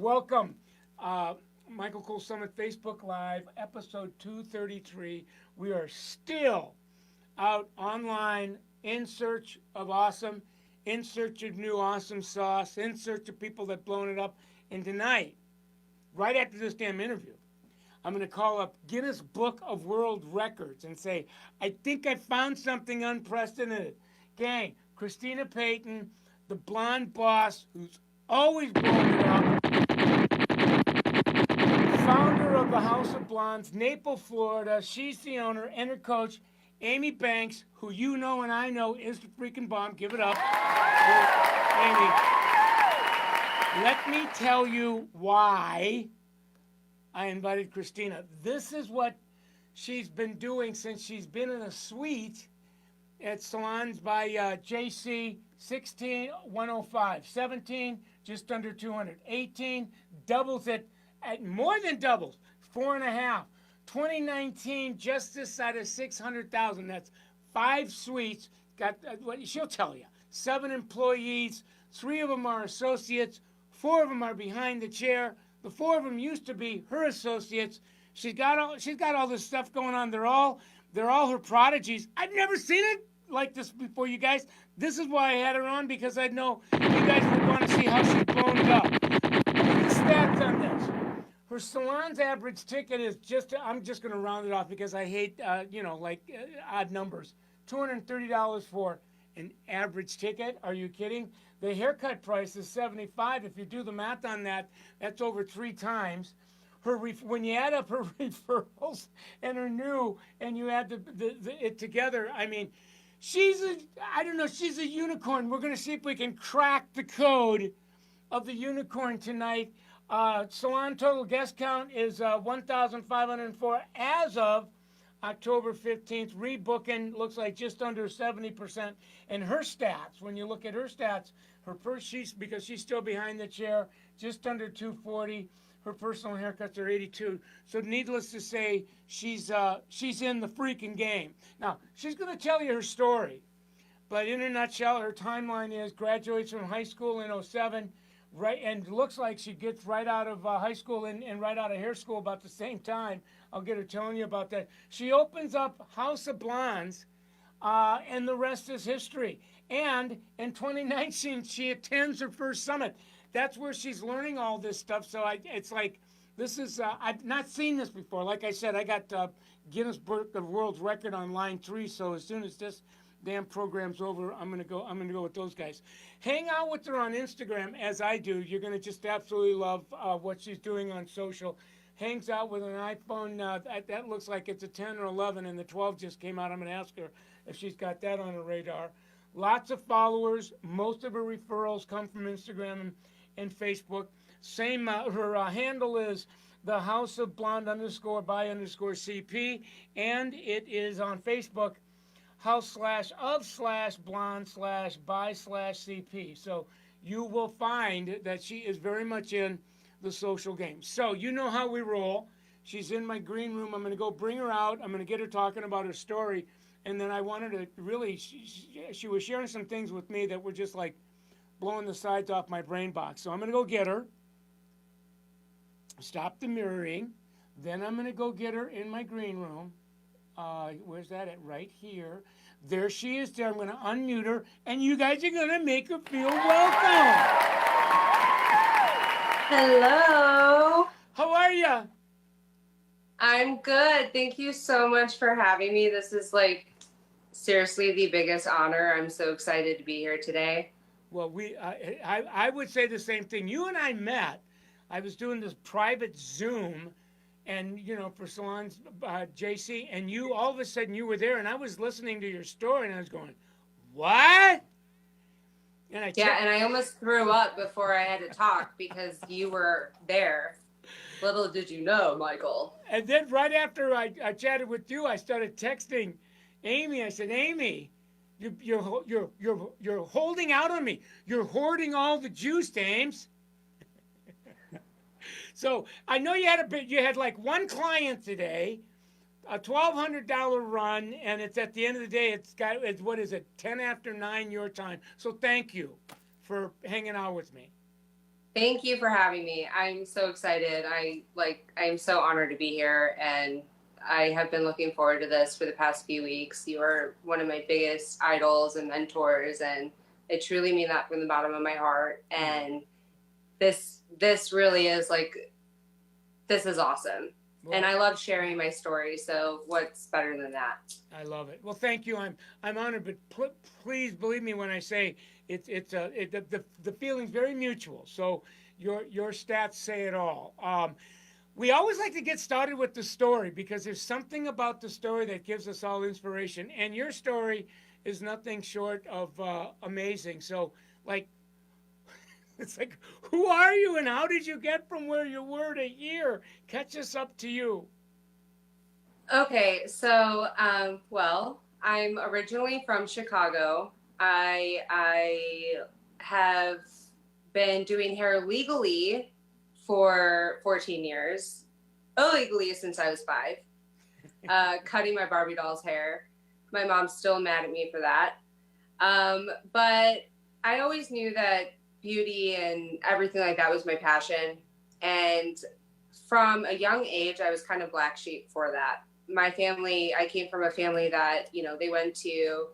Welcome, Michael Cole Summit Facebook Live, episode 233. We are still out online in search of awesome, in search of new awesome sauce, in search of people that blown it up. And tonight, right after this damn interview, I'm going to call up Guinness Book of World Records and say, I think I found something unprecedented. Gang, Christina Payton, the blonde boss who's always blown it up, founder of the House of Blondes, Naples, Florida. She's the owner and her coach, Amy Banks, who you know and I know is the freaking bomb. Give it up. Amy, let me tell you why I invited Christina. This is what she's been doing since she's been in a suite at Salons by JC, 16, 105, 17, just under 200, 18, doubles it at more than doubles, 4.5. 2019, just this side of 600,000. That's 5 suites. Got what she'll tell you. 7 employees. 3 of them are associates. 4 of them are behind the chair. The 4 of them used to be her associates. She's got all this stuff going on. They're all her prodigies. I've never seen it like this before, you guys. This is why I had her on, because I know you guys would want to see how she's blown it up. Look at the stats on this. Her salon's average ticket is I'm just going to round it off because I hate, odd numbers. $230 for an average ticket. Are you kidding? The haircut price is $75. If you do the math on that, that's over 3 times. When you add up her referrals and her new, and you add it together, I mean, she's a unicorn. We're going to see if we can crack the code of the unicorn tonight. Salon total guest count is 1,504 as of October 15th. Rebooking looks like just under 70%. And her stats, when you look at her stats, because she's still behind the chair, just under 240. Her personal haircuts are 82. So needless to say, she's in the freaking game. Now, she's going to tell you her story. But in a nutshell, her timeline is graduates from high school in '07. Right, and looks like she gets right out of high school and right out of hair school about the same time. I'll get her telling you about that. She opens up House of Blondes, and the rest is history. And in 2019, she attends her first summit. That's where she's learning all this stuff. So it's like, this is, I've not seen this before. Like I said, I got Guinness Book of World Record on line 3. So as soon as this damn program's over, I'm gonna go with those guys. Hang out with her on Instagram as I do. You're gonna just absolutely love what she's doing on social. Hangs out with an iPhone that looks like it's a 10 or 11, and the 12 just came out. I'm gonna ask her if she's got that on her radar. Lots of followers. Most of her referrals come from Instagram and Facebook. Same. Her handle is the House of Blonde _by_CP, and it is on Facebook. House/of/blonde/by/CP. So you will find that she is very much in the social game. So you know how we roll. She's in my green room. I'm going to go bring her out. I'm going to get her talking about her story. And then I wanted to really, she was sharing some things with me that were just like blowing the sides off my brain box. So I'm going to go get her. Stop the mirroring. Then I'm going to go get her in my green room. Where's that at? Right here. There she is there. I'm going to unmute her, and you guys are going to make her feel welcome. Hello. How are you? I'm good. Thank you so much for having me. This is seriously the biggest honor. I'm so excited to be here today. Well, I would say the same thing. You and I met. I was doing this private Zoom, and for Salons JC, and you all of a sudden you were there, and I was listening to your story, and I was going, what? And I almost threw up before I had to talk because you were there. Little did you know, Michael. And then right after I chatted with you, I started texting Amy. I said, Amy, you're holding out on me. You're hoarding all the juice, Ames. So I know you had like one client today, a $1,200 run, and it's at the end of the day, it's 10 after 9 your time. So thank you for hanging out with me. Thank you for having me. I'm so excited. I'm so honored to be here, and I have been looking forward to this for the past few weeks. You are one of my biggest idols and mentors, and I truly mean that from the bottom of my heart. And this really is like, this is awesome. Well, and I love sharing my story. So what's better than that? I love it. Well, thank you. I'm honored, but please believe me when I say the feeling's very mutual. So your stats say it all. We always like to get started with the story because there's something about the story that gives us all inspiration, and your story is nothing short of amazing. So, like, it's like, who are you and how did you get from where you were to here? Catch us up to you. Okay, so well, I'm originally from Chicago. I have been doing hair legally for 14 years, illegally since I was 5. Cutting my Barbie doll's hair. My mom's still mad at me for that. But I always knew that beauty and everything like that was my passion. And from a young age, I was kind of black sheep for that. My family, I came from a family that, they went to,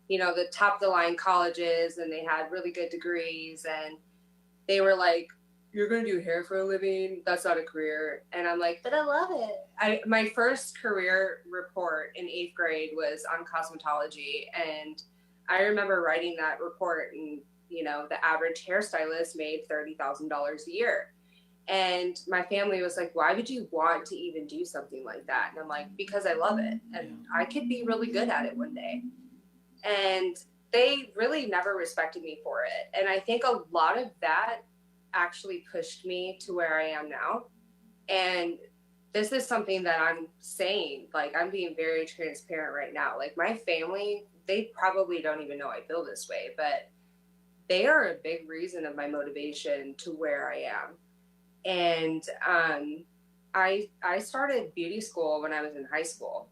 the top of the line colleges, and they had really good degrees, and they were like, you're going to do hair for a living? That's not a career. And I'm like, but I love it. My first career report in 8th grade was on cosmetology. And I remember writing that report, and, the average hairstylist made $30,000 a year. And my family was like, why would you want to even do something like that? And I'm like, because I love it. And I could be really good at it one day. And they really never respected me for it. And I think a lot of that actually pushed me to where I am now. And this is something that I'm saying, like, I'm being very transparent right now. Like, my family, they probably don't even know I feel this way, but they are a big reason of my motivation to where I am. And I started beauty school when I was in high school.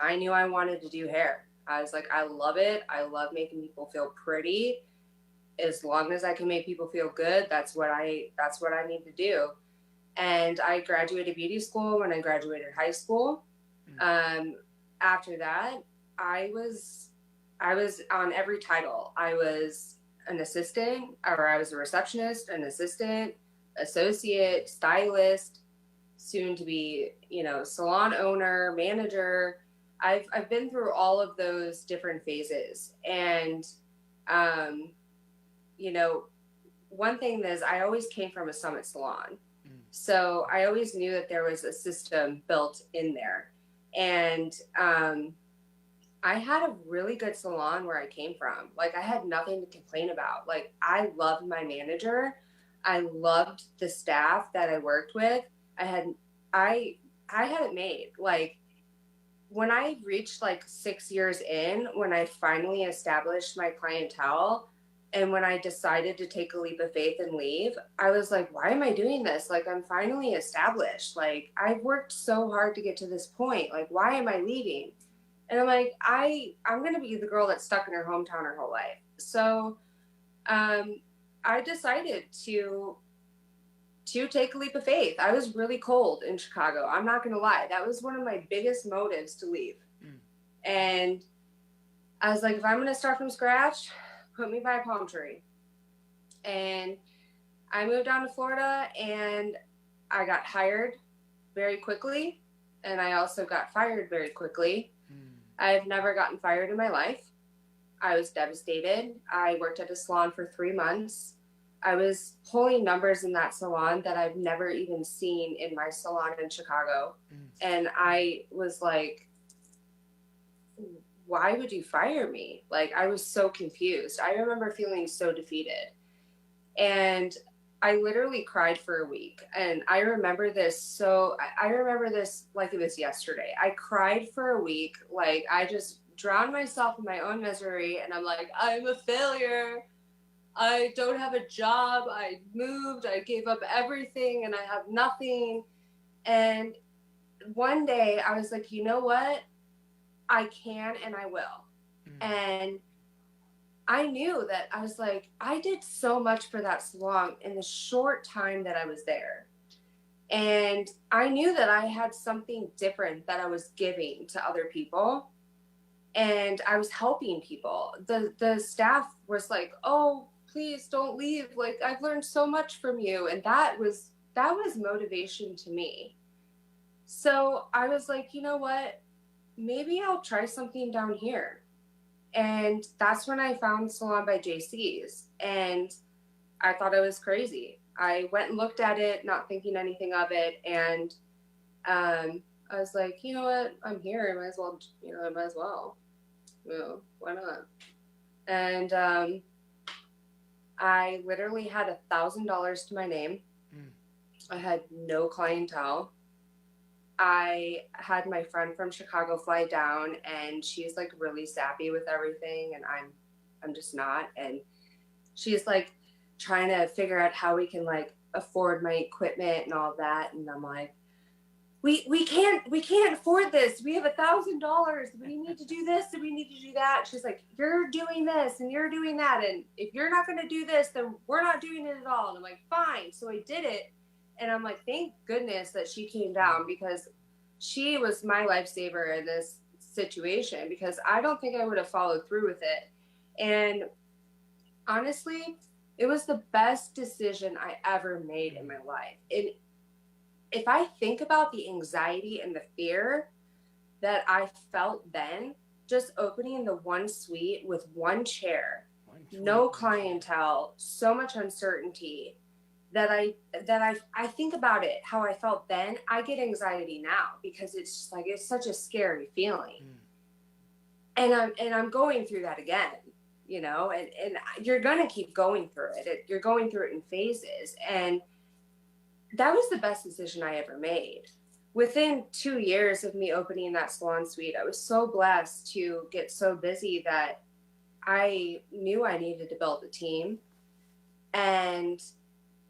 I knew I wanted to do hair. I was like, I love it. I love making people feel pretty. As long as I can make people feel good, that's what I need to do. And I graduated beauty school when I graduated high school. After that, I was on every title. I was an assistant, or I was a receptionist, an assistant, associate, stylist, soon to be, salon owner, manager. I've been through all of those different phases. And, one thing is, I always came from a Summit salon. So I always knew that there was a system built in there. And I had a really good salon where I came from. Like, I had nothing to complain about. Like, I loved my manager. I loved the staff that I worked with. I had it made. Like, when I reached like 6 years in, when I finally established my clientele, and when I decided to take a leap of faith and leave, I was like, why am I doing this? Like, I'm finally established. Like, I've worked so hard to get to this point. Like, why am I leaving? And I'm like, I'm going to be the girl that's stuck in her hometown her whole life. So I decided to take a leap of faith. I was really cold in Chicago. I'm not going to lie. That was one of my biggest motives to leave. And I was like, if I'm going to start from scratch, put me by a palm tree. And I moved down to Florida, and I got hired very quickly. And I also got fired very quickly. I've never gotten fired in my life. I was devastated. I worked at a salon for 3 months. I was pulling numbers in that salon that I've never even seen in my salon in Chicago. And I was like, why would you fire me? Like, I was so confused. I remember feeling so defeated. And I literally cried for a week. And I remember this like it was yesterday. I cried for a week. Like, I just drowned myself in my own misery. And I'm like, I'm a failure. I don't have a job. I moved. I gave up everything, and I have nothing. And one day I was like, you know what? I can, and I will. And I knew that I was like, I did so much for that salon in the short time that I was there. And I knew that I had something different that I was giving to other people. And I was helping people. The staff was like, "Oh, please don't leave. Like, I've learned so much from you." And that was motivation to me. So I was like, you know what? Maybe I'll try something down here. And that's when I found Salon by JC's. And I thought I was crazy. I went and looked at it, not thinking anything of it. And I was like, you know what? I'm here. I might as well, I might as well. Why not? And I literally had $1,000 to my name. I had no clientele. I had my friend from Chicago fly down, and she's like really sappy with everything, and I'm just not. And she's like trying to figure out how we can like afford my equipment and all that. And I'm like, we can't afford this. We have $1,000. We need to do this and we need to do that. She's like, you're doing this and you're doing that. And if you're not going to do this, then we're not doing it at all. And I'm like, fine. So I did it. And I'm like, thank goodness that she came down, because she was my lifesaver in this situation, because I don't think I would have followed through with it. And honestly, it was the best decision I ever made in my life. And if I think about the anxiety and the fear that I felt then, just opening the one suite with one chair, no clientele, so much uncertainty, that I think about it, how I felt then, I get anxiety now, because it's just like, it's such a scary feeling. And I'm going through that again, and you're going to keep going through it. You're going through it in phases. And that was the best decision I ever made. Within 2 years of me opening that salon suite, I was so blessed to get so busy that I knew I needed to build a team. And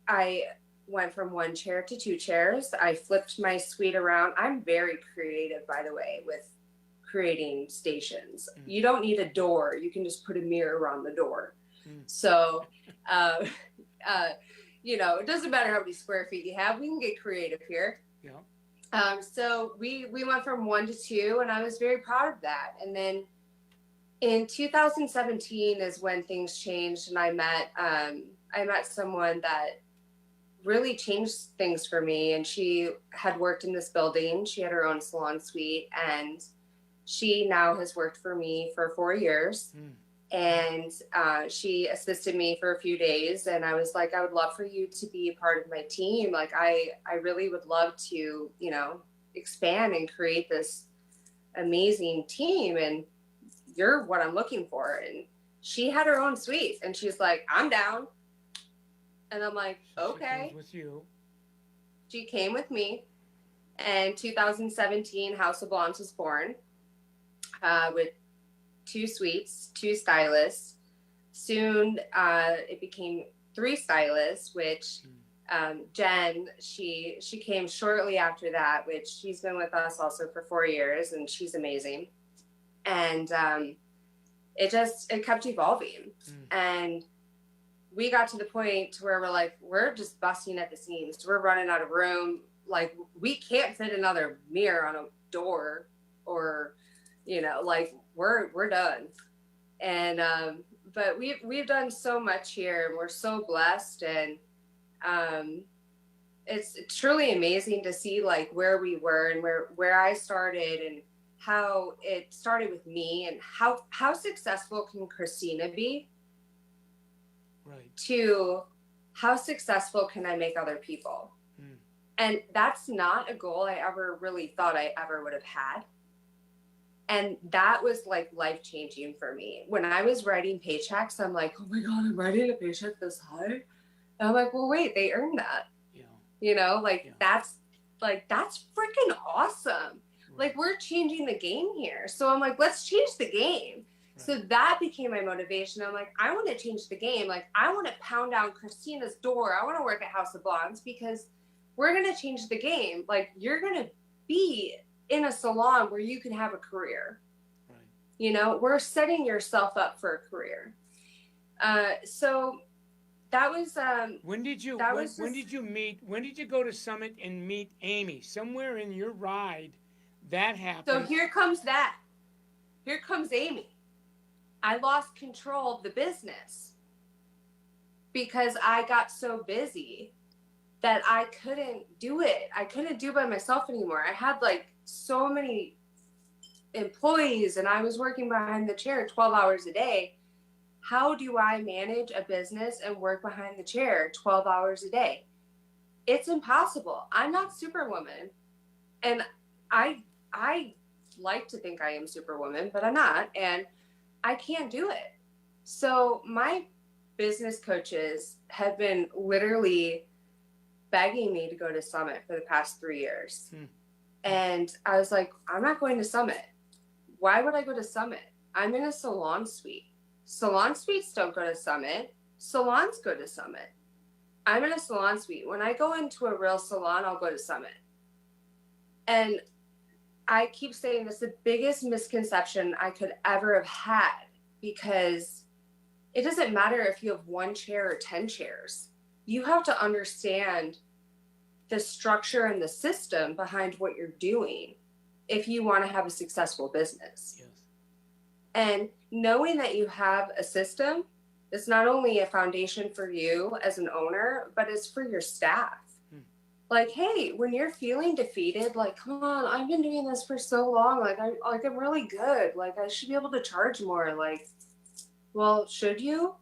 I went from one chair to two chairs. I flipped my suite around. I'm very creative, by the way, with creating stations. You don't need a door. You can just put a mirror around the door. So, it doesn't matter how many square feet you have. We can get creative here. Yeah. So we went from 1 to 2, and I was very proud of that. And then in 2017 is when things changed, and I met someone that really changed things for me. And she had worked in this building. She had her own salon suite, and she now has worked for me for 4 years. And she assisted me for a few days, and I was like, I would love for you to be a part of my team. Like, I really would love to, expand and create this amazing team, and you're what I'm looking for. And she had her own suite, and she's like, I'm down. And I'm like, okay. She comes with you. She came with me. And 2017, House of Blondes was born, with 2 suites, 2 stylists. Soon it became 3 stylists, which Jen, she came shortly after that, which she's been with us also for 4 years, and she's amazing. And it kept evolving. And we got to the point where we're like, we're just busting at the seams. We're running out of room. Like, we can't fit another mirror on a door, or, we're done. And, but we've done so much here, and we're so blessed. And, it's truly amazing to see like where we were and where I started, and how it started with me, and how successful can Christina be, right, to how successful can I make other people? And that's not a goal I ever really thought I ever would have had. And that was like life-changing for me. When I was writing paychecks, I'm like, oh my God, I'm writing a paycheck this high. And I'm like, well, wait, they earned that. Yeah. That's freaking awesome. Right. Like, we're changing the game here. So I'm like, let's change the game. Right. So that became my motivation. I'm like, I want to change the game. Like, I want to pound down Christina's door. I want to work at House of Blondes, because we're going to change the game. Like, you're going to be in a salon where you can have a career. Right. We're setting yourself up for a career. So that was When did you that when was when just did you meet? When did you go to Summit and meet Amy? Somewhere in your ride, that so happened. here comes that. Here comes Amy. I lost control of the business because I got so busy that I couldn't do it. I couldn't do it by myself anymore. I had like so many employees and I was working behind the chair 12 hours a day. How do I manage a business and work behind the chair 12 hours a day? It's impossible. I'm not Superwoman. And I like to think I am Superwoman, but I'm not, and I can't do it. So my business coaches have been literally begging me to go to Summit for the past 3 years. And I was like, I'm not going to Summit. Why would I go to Summit? I'm in a salon suite. Salon suites don't go to Summit. Salons go to Summit. I'm in a salon suite. When I go into a real salon, I'll go to Summit. And I keep saying this, the biggest misconception I could ever have had, because it doesn't matter if you have 1 chair or 10 chairs. You have to understand the structure and the system behind what you're doing if you want to have a successful business. Yes. And knowing that you have a system is not only a foundation for you as an owner, but it's for your staff. Like, hey, when you're feeling defeated, like, come on, I've been doing this for so long. I'm really good. Like, I should be able to charge more. Like, well, should you?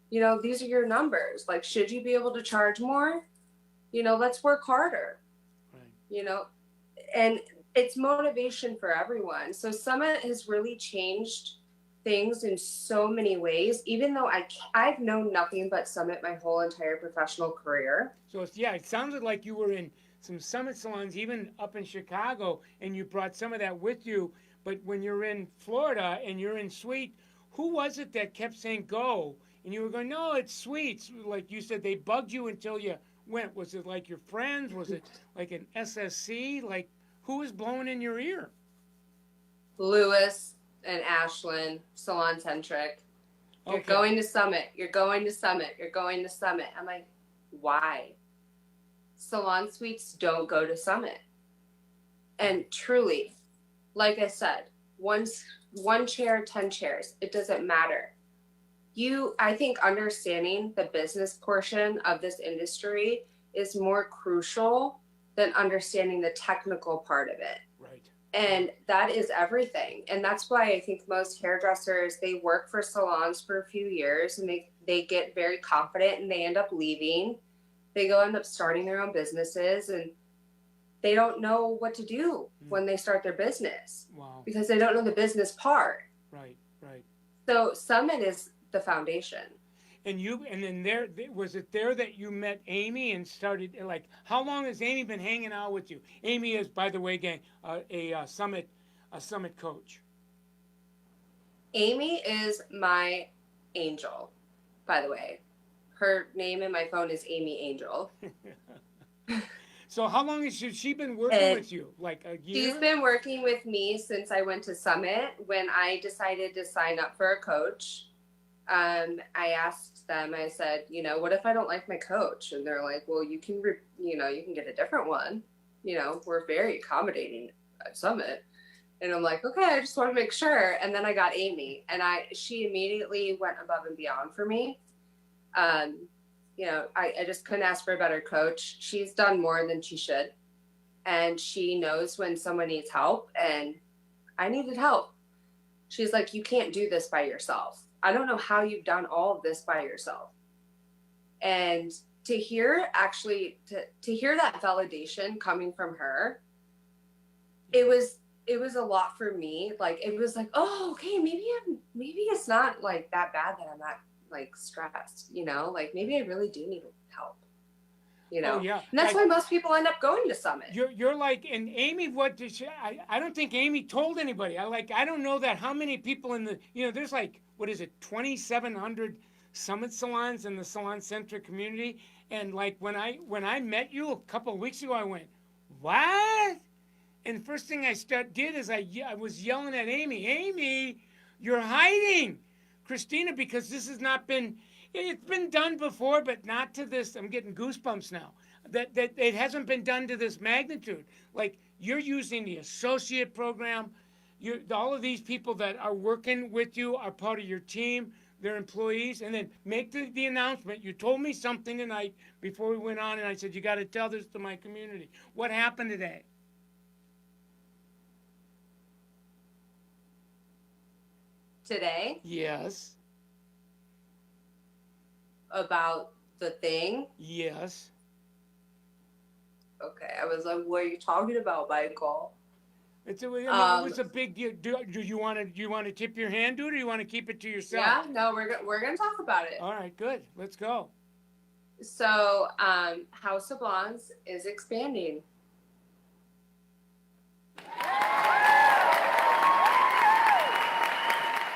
You know, these are your numbers. Like, should you be able to charge more? You know, let's work harder. Right. You know, and it's motivation for everyone. So Summit has really changed things in so many ways, even though I've known nothing but Summit my whole entire professional career. So it sounded like you were in some Summit salons, even up in Chicago, and you brought some of that with you. But when you're in Florida and you're in Suite, who was it that kept saying go? And you were going, no, it's Suites. Like you said, they bugged you until you went. Was it like your friends? Was it like an SSC? Like, who was blowing in your ear? Lewis and Ashlyn, Salon Centric. You're Okay. going to Summit. You're going to Summit. You're going to Summit. I'm like, why? Salon suites don't go to Summit. And truly, like I said, one chair, 10 chairs, it doesn't matter. I think understanding the business portion of this industry is more crucial than understanding the technical part of it. Right. And that is everything. And that's why I think most hairdressers, they work for salons for a few years and they get very confident and they end up leaving. They end up starting their own businesses and they don't know what to do when they start their business. Wow. Because they don't know the business part. Right. So Summit is the foundation. And then there was it there that you met Amy and started, like, how long has Amy been hanging out with you? Amy is, by the way, gang, a Summit coach. Amy is my angel, by the way. Her name in my phone is Amy Angel. So how long has she been working with you? Like a year? She's been working with me since I went to Summit. When I decided to sign up for a coach, I asked them, I said, what if I don't like my coach? And they're like, well, you can get a different one. We're very accommodating at Summit. And I'm like, okay, I just want to make sure. And then I got Amy and she immediately went above and beyond for me. I just couldn't ask for a better coach. She's done more than she should. And she knows when someone needs help, and I needed help. She's like, you can't do this by yourself. I don't know how you've done all of this by yourself. And to hear that validation coming from her, it was a lot for me. Like, it was like, oh, okay, maybe it's not like that bad that I'm not like stressed, like maybe I really do need help, Oh, yeah. And that's why most people end up going to Summit. You're like, and Amy, what did she, I don't think Amy told anybody. I don't know that how many people in the, there's like, what is it, 2,700 Summit salons in the salon centric community. And like, when I met you a couple of weeks ago, I went, what? And the first thing I did is I was yelling at Amy, you're hiding. Christina, because this has not been, it's been done before, but not to this. I'm getting goosebumps now. That it hasn't been done to this magnitude. Like you're using the associate program. All of these people that are working with you are part of your team. They're employees, and then make the announcement. You told me something tonight before we went on, and I said you got to tell this to my community. What happened today? Today? Yes. About the thing? Yes. Okay, I was like, what are you talking about, Michael? It was a big deal. Do you want to tip your hand to it, or you want to keep it to yourself? Yeah, no, we're gonna talk about it. All right, good. Let's go. So, House of Blondes is expanding.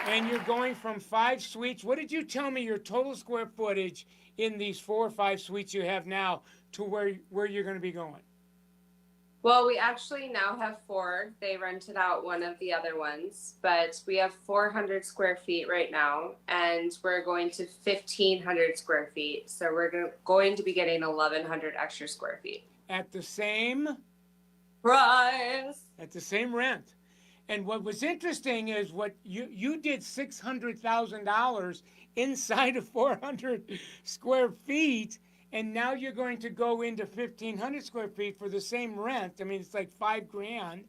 And you're going from 5 suites. What did you tell me your total square footage in these 4 or 5 suites you have now to where you're going to be going? Well, we actually now have 4. They rented out one of the other ones, but we have 400 square feet right now, and we're going to 1,500 square feet. So we're going to be getting 1,100 extra square feet. At the same price. At the same rent. And what was interesting is what you did $600,000 inside of 400 square feet, and now you're going to go into 1,500 square feet for the same rent. I mean, it's like $5,000.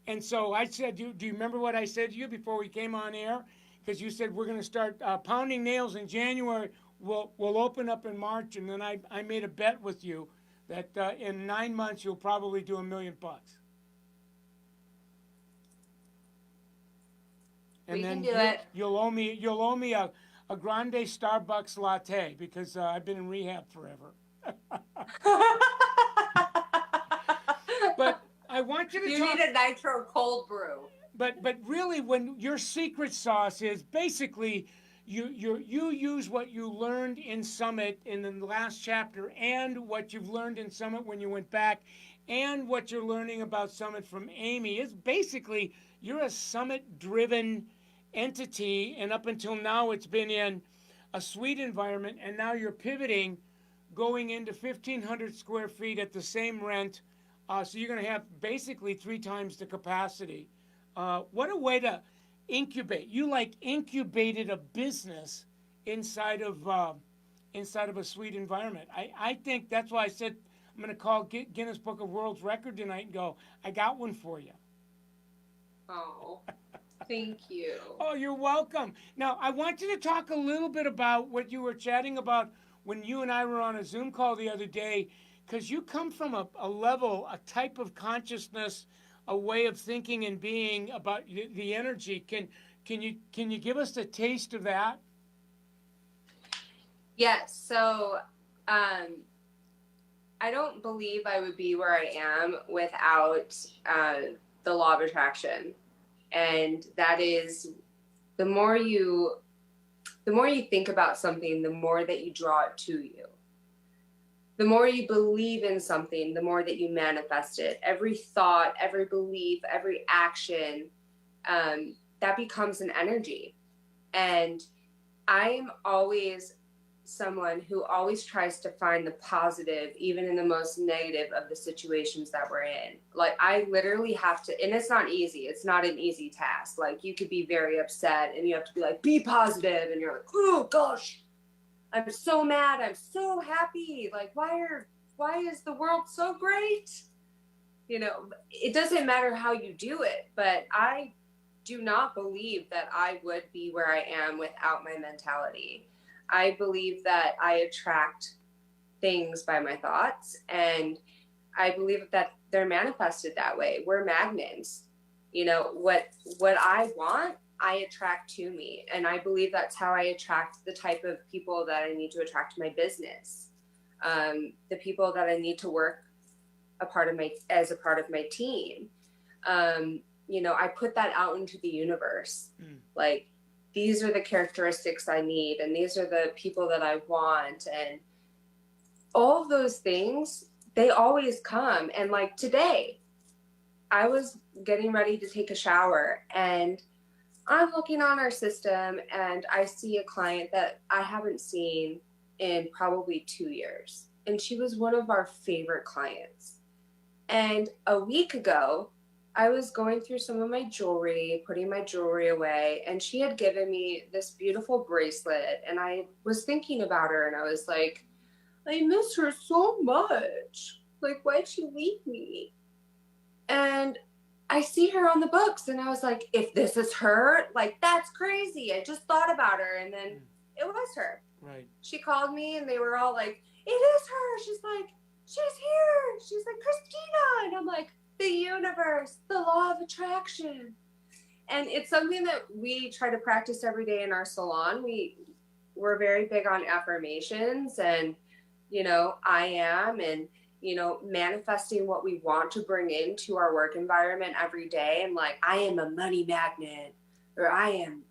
And so I said, do you remember what I said to you before we came on air? Because you said we're going to start pounding nails in January. We'll open up in March, and then I made a bet with you that in 9 months you'll probably do $1 million. And we then can do it. You'll owe me a grande Starbucks latte because I've been in rehab forever. But I want you to You need a nitro cold brew. But really, when your secret sauce is basically you use what you learned in Summit in the last chapter, and what you've learned in Summit when you went back, and what you're learning about Summit from Amy. Is basically you're a Summit-driven entity, and up until now it's been in a suite environment, and now you're pivoting, going into 1,500 square feet at the same rent, so you're going to have basically 3 times the capacity. What a way to incubate! You incubated a business inside of a suite environment. I think that's why I said I'm going to call Guinness Book of World Record tonight and go, I got one for you. Oh. Thank you. Oh, you're welcome. Now, I want you to talk a little bit about what you were chatting about when you and I were on a Zoom call the other day, because you come from a level, a type of consciousness, a way of thinking and being about the energy. Can you give us a taste of that? Yes. So, I don't believe I would be where I am without the law of attraction. And that is, the more you think about something, the more that you draw it to you. The more you believe in something, the more that you manifest it. Every thought, every belief, every action, that becomes an energy. And I'm always someone who always tries to find the positive, even in the most negative of the situations that we're in. Like, I literally have to, and it's not easy. It's not an easy task. Like, you could be very upset and you have to be like, be positive. And you're like, oh gosh, I'm so mad. I'm so happy. Like, why is the world so great? You know, it doesn't matter how you do it, but I do not believe that I would be where I am without my mentality. I believe that I attract things by my thoughts, and I believe that they're manifested that way. We're magnets. You know, what I want, I attract to me. And I believe that's how I attract the type of people that I need to attract to my business. The people that I need to work as a part of my team. You know, I put that out into the universe. Like, these are the characteristics I need, and these are the people that I want, and all of those things, they always come. And like today, I was getting ready to take a shower, and I'm looking on our system and I see a client that I haven't seen in probably 2 years. And she was one of our favorite clients. And a week ago, I was going through some of my jewelry, putting my jewelry away, and she had given me this beautiful bracelet. And I was thinking about her and I was like, I miss her so much. Like, why'd she leave me? And I see her on the books and I was like, if this is her, like, that's crazy. I just thought about her. And then it was her. Right. She called me and they were all like, it is her. She's like, she's here. She's like, Christina. And I'm like, the universe, the law of attraction. And it's something that we try to practice every day in our salon. We're very big on affirmations and, you know, I am, and, you know, manifesting what we want to bring into our work environment every day. And like, I am a money magnet, or I am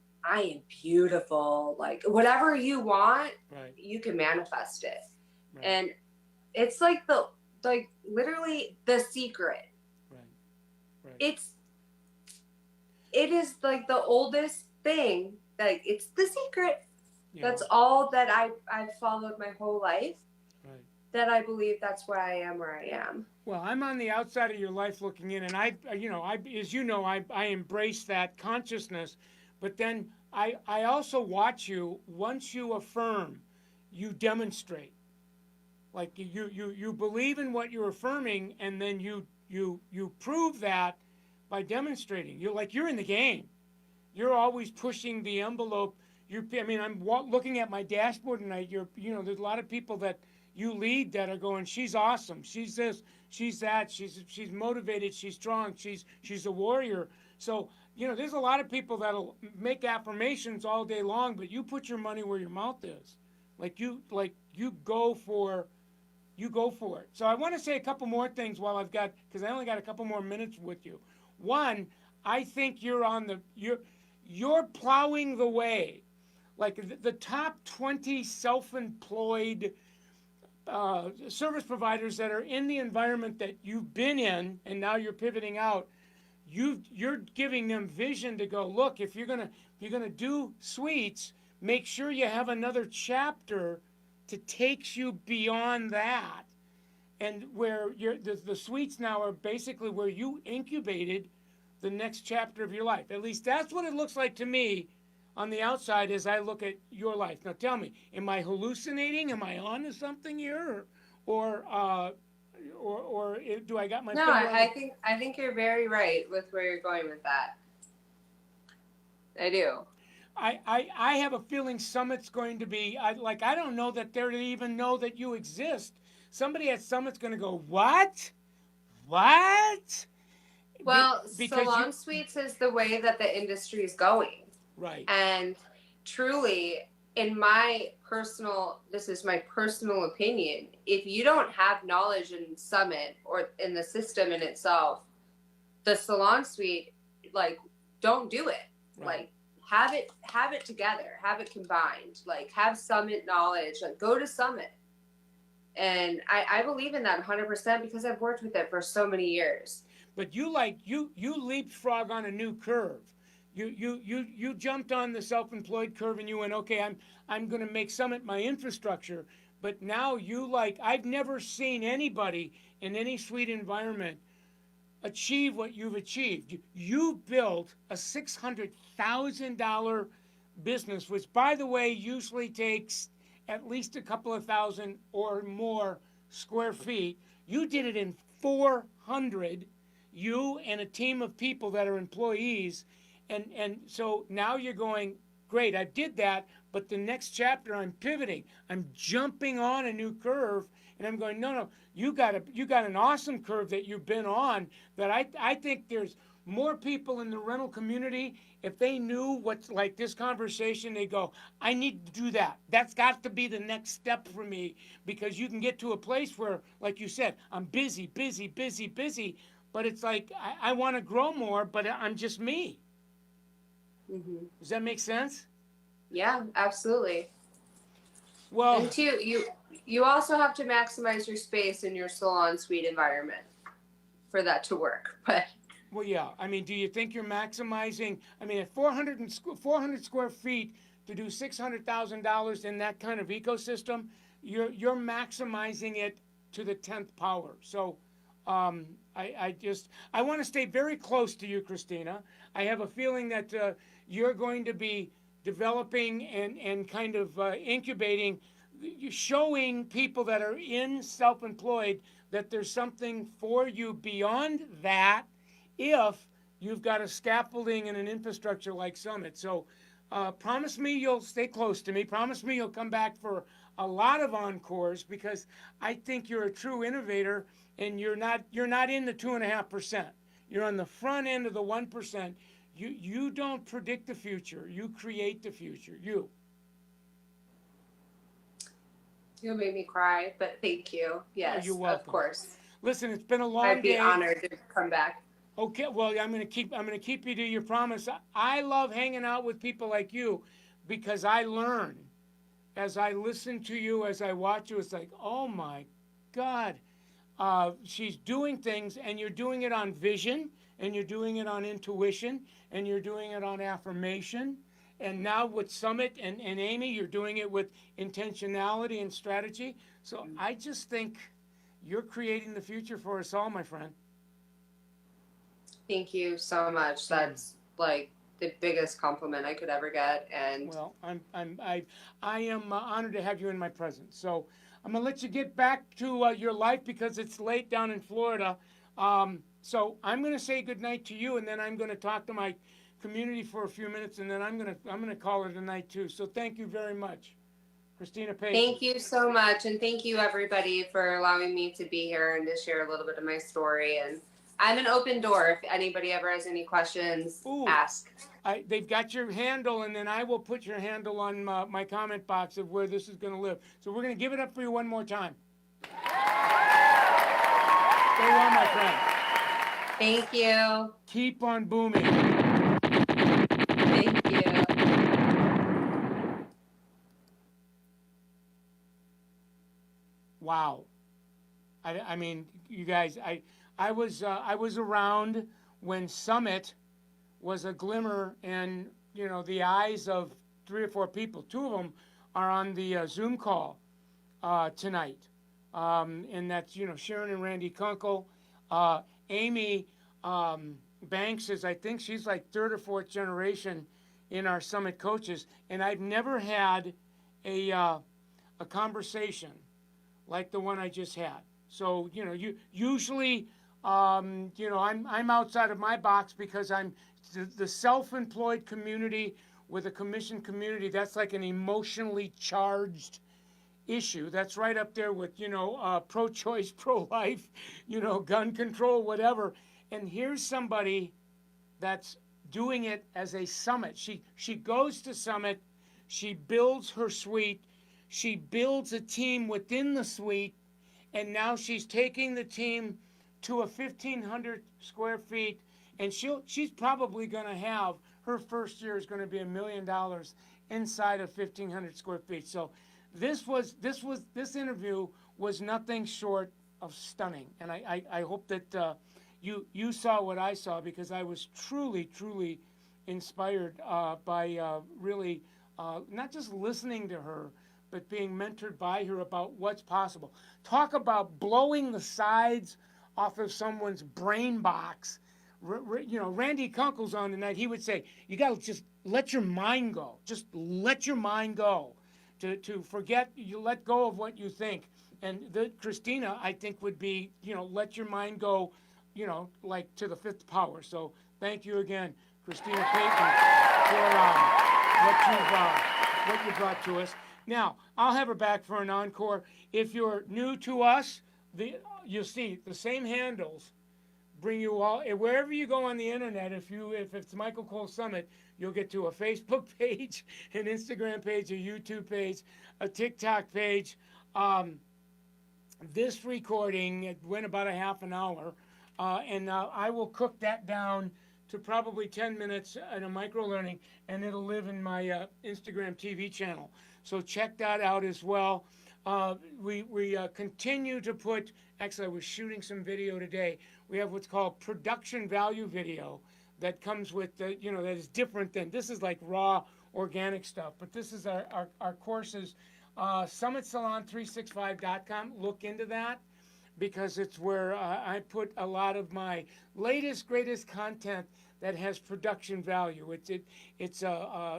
beautiful. Like, whatever you want, Right. you can manifest it. Right. And it's like literally the secret. Right. Right. It is like the oldest thing. Like, it's the secret. Yeah. That's all that I've followed my whole life. Right. That I believe that's why I am where I am. Well, I'm on the outside of your life looking in, and I embrace that consciousness, but then I also watch you. Once you affirm, you demonstrate. Like you believe in what you're affirming, and then you prove that by demonstrating. You're in the game. You're always pushing the envelope. I'm looking at my dashboard, and there's a lot of people that you lead that are going, she's awesome, she's this, she's that, she's motivated, she's strong, she's a warrior. So, there's a lot of people that'll make affirmations all day long, but you put your money where your mouth is. You go for it. So I want to say a couple more things because I only got a couple more minutes with you. One, I think you're plowing the way. Like the top 20 self-employed service providers that are in the environment that you've been in, and now you're pivoting out. You're giving them vision to go, look, if you're gonna do suites, make sure you have another chapter to take you beyond that, and where the suites now are basically where you incubated the next chapter of your life. At least that's what it looks like to me on the outside as I look at your life. Now tell me, am I hallucinating? Am I on to something here, or do I got my? No, I think you're very right with where you're going with that. I do. I have a feeling Summit's going to be I don't know that they even know that you exist. Somebody at Summit's going to go, what? Well, salon suites is the way that the industry is going. Right. And truly, this is my personal opinion, if you don't have knowledge in Summit or in the system in itself, the salon suite, don't do it. Right. Have it together, have it combined, have Summit knowledge, go to Summit. And I believe in that 100% because I've worked with it for so many years. But you leapfrog on a new curve. You jumped on the self-employed curve and you went, okay, I'm going to make Summit my infrastructure. But now I've never seen anybody in any suite environment achieve what you've achieved. You built a $600,000 business, which, by the way, usually takes at least a couple of thousand or more square feet. You did it in 400, you and a team of people that are employees. And so now you're going, great, I did that, but the next chapter I'm pivoting. I'm jumping on a new curve, and I'm going, no, you got an awesome curve that you've been on that I think there's more people in the rental community, if they knew what's like this conversation, they go, I need to do that. That's got to be the next step for me, because you can get to a place where, like you said, I'm busy, but it's like I want to grow more, but I'm just me. Mm-hmm. Does that make sense? Yeah, absolutely. Well, and two, you also have to maximize your space in your salon suite environment for that to work. But Well, yeah. I mean, do you think you're maximizing? I mean, at 400 square feet to do $600,000 in that kind of ecosystem, you're maximizing it to the 10th power. So, I want to stay very close to you, Christina. I have a feeling that you're going to be developing and kind of incubating, showing people that are in self-employed that there's something for you beyond that if you've got a scaffolding and an infrastructure like Summit. So promise me you'll stay close to me. Promise me you'll come back for a lot of encores because I think you're a true innovator and you're not in the 2.5%. You're on the front end of the 1%. You don't predict the future. You create the future. You'll make me cry, but thank you. Yes, Oh, you're welcome. of course. Listen, it's been a long I'd be day. honored to come back. Okay, well, I'm gonna keep you to your promise. I love hanging out with people like you because I learn as I listen to you, as I watch you. It's like, oh my God, she's doing things, and you're doing it on vision, and you're doing it on intuition, and you're doing it on affirmation. And now with Summit and Amy, you're doing it with intentionality and strategy. So I just think you're creating the future for us all, my friend. Thank you so much. That's like the biggest compliment I could ever get. And well, I am honored to have you in my presence. So I'm gonna let you get back to your life because it's late down in Florida. So I'm gonna say goodnight to you, and then I'm gonna talk to my community for a few minutes, and then I'm gonna call it a night too. So thank you very much, Christina Payton. Thank you so much, and thank you everybody for allowing me to be here and to share a little bit of my story. And I'm an open door. If anybody ever has any questions, ask. They've got your handle, and then I will put your handle on my comment box of where this is going to live. So we're going to give it up for you one more time. Stay well, my friend. Thank you. Keep on booming. Thank you. Wow. I mean, you guys, I was around when Summit was a glimmer in the eyes of 3 or 4 people. 2 of them are on the Zoom call tonight, and that's Sharon and Randy Kunkel. Amy Banks I think she's like 3rd or 4th generation in our Summit coaches, and I've never had a conversation like the one I just had. So you usually. I'm outside of my box because I'm the self-employed community with a commissioned community. That's like an emotionally charged issue. That's right up there with pro-choice, pro-life, gun control, whatever. And here's somebody that's doing it as a summit. She goes to Summit, she builds her suite, she builds a team within the suite, and now she's taking the team to a 1,500 square feet, and she's probably going to have her first year is going to be $1 million inside of 1,500 square feet. So this interview was nothing short of stunning, and I hope that you saw what I saw because I was truly inspired by really not just listening to her, but being mentored by her about what's possible. Talk about blowing the sides off of someone's brain box. Randy Kunkel's on tonight. He would say, you got to just let your mind go. Just let your mind go. To forget, you let go of what you think. And Christina, I think, would be, let your mind go, like to the 5th power. So thank you again, Christina Payton, for what you brought to us. Now, I'll have her back for an encore. If you're new to us, you'll see the same handles bring you all wherever you go on the internet. If it's Michael Cole Summit, you'll get to a Facebook page, an Instagram page, a YouTube page, a TikTok page. This recording, it went about a half an hour, and I will cook that down to probably 10 minutes in a micro learning, and it'll live in my Instagram TV channel. So check that out as well. We continue to put, actually, I was shooting some video today. We have what's called production value video that comes with, that is different than, this is like raw organic stuff, but this is our courses. SummitSalon365.com, look into that, because it's where I put a lot of my latest, greatest content that has production value. It's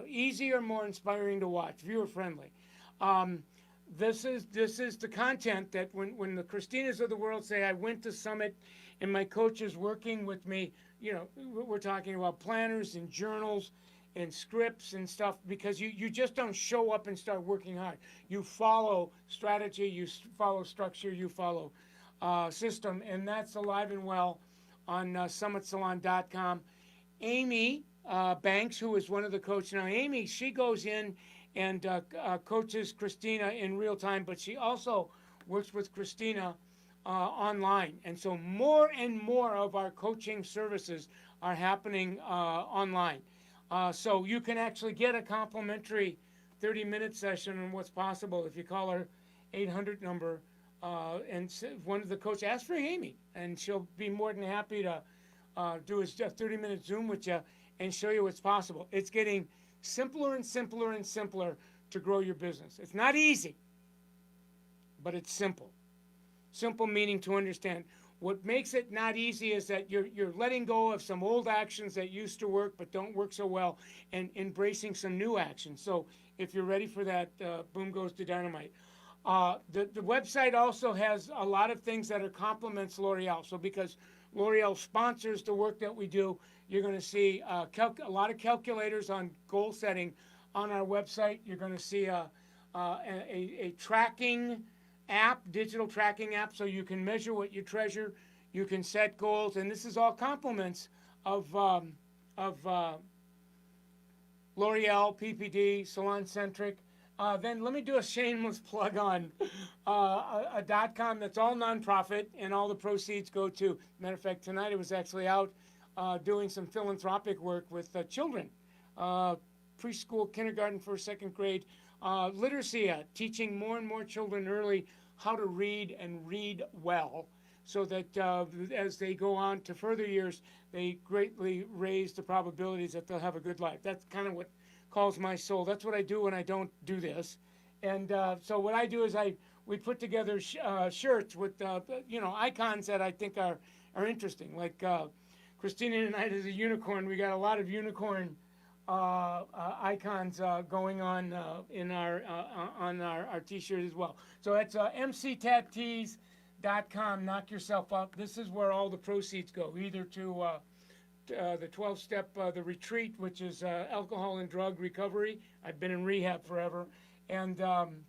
easier, more inspiring to watch, viewer friendly. This is the content that when the Christinas of the world say, I went to Summit and my coach is working with me, we're talking about planners and journals and scripts and stuff, because you just don't show up and start working hard. You follow strategy, you follow structure, you follow system, and that's alive and well on summitsalon.com. Amy Banks, who is one of the coaches now, Amy, she goes in and coaches Christina in real time, but she also works with Christina online. And so more and more of our coaching services are happening online. So you can actually get a complimentary 30-minute session on what's possible if you call our 800 number and one of the coaches, ask for Amy, and she'll be more than happy to do a 30-minute Zoom with you and show you what's possible. It's getting simpler and simpler and simpler to grow your business. It's not easy, but it's simple. Simple meaning to understand. What makes it not easy is that you're letting go of some old actions that used to work but don't work so well, and embracing some new actions. So if you're ready for that, boom goes to dynamite. The website also has a lot of things that are complements L'Oreal. So because L'Oreal sponsors the work that we do, you're going to see a lot of calculators on goal setting on our website. You're going to see a tracking app, digital tracking app, so you can measure what you treasure. You can set goals, and this is all complements of L'Oreal, PPD, Salon Centric. Then let me do a shameless plug on a .com that's all nonprofit, and all the proceeds go to. Matter of fact, tonight I was actually out doing some philanthropic work with children, preschool, kindergarten, first, second grade, literacy, teaching more and more children early how to read and read well, so that as they go on to further years, they greatly raise the probabilities that they'll have a good life. That's kind of what calls my soul. That's what I do when I don't do this. And so what I do is we put together shirts with icons that I think are interesting. Like Christina and I, as a unicorn, we got a lot of unicorn icons going on in our t-shirt as well. So it's mctattees.com. Knock yourself up. This is where all the proceeds go, either to the 12-step, the retreat, which is alcohol and drug recovery. I've been in rehab forever. And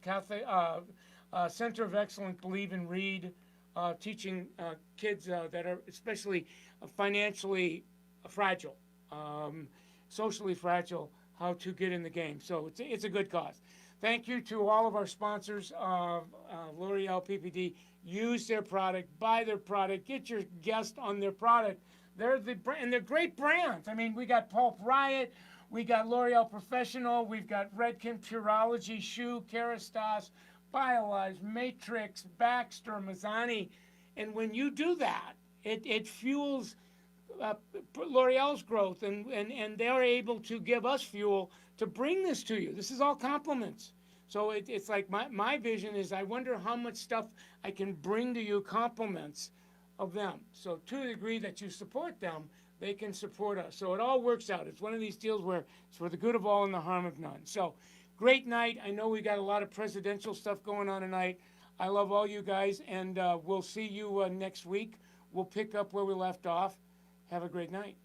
Catholic Center of Excellence, Believe and Read, teaching kids that are especially financially fragile, socially fragile, how to get in the game. So it's a good cause. Thank you to all of our sponsors, L'Oreal, PPD. Use their product, buy their product, get your guest on their product. And they're great brands. I mean, we got Pulp Riot, we got L'Oreal Professional, we've got Redken Pureology, Shoe, Kerastase, Biolize, Matrix, Baxter, Mazzani. And when you do that, it fuels L'Oreal's growth, and they're able to give us fuel to bring this to you. This is all compliments. So it's like my vision is, I wonder how much stuff I can bring to you, compliments of them. So to the degree that you support them, they can support us. So it all works out. It's one of these deals where it's for the good of all and the harm of none. So great night. I know we got a lot of presidential stuff going on tonight. I love all you guys, and we'll see you next week. We'll pick up where we left off. Have a great night.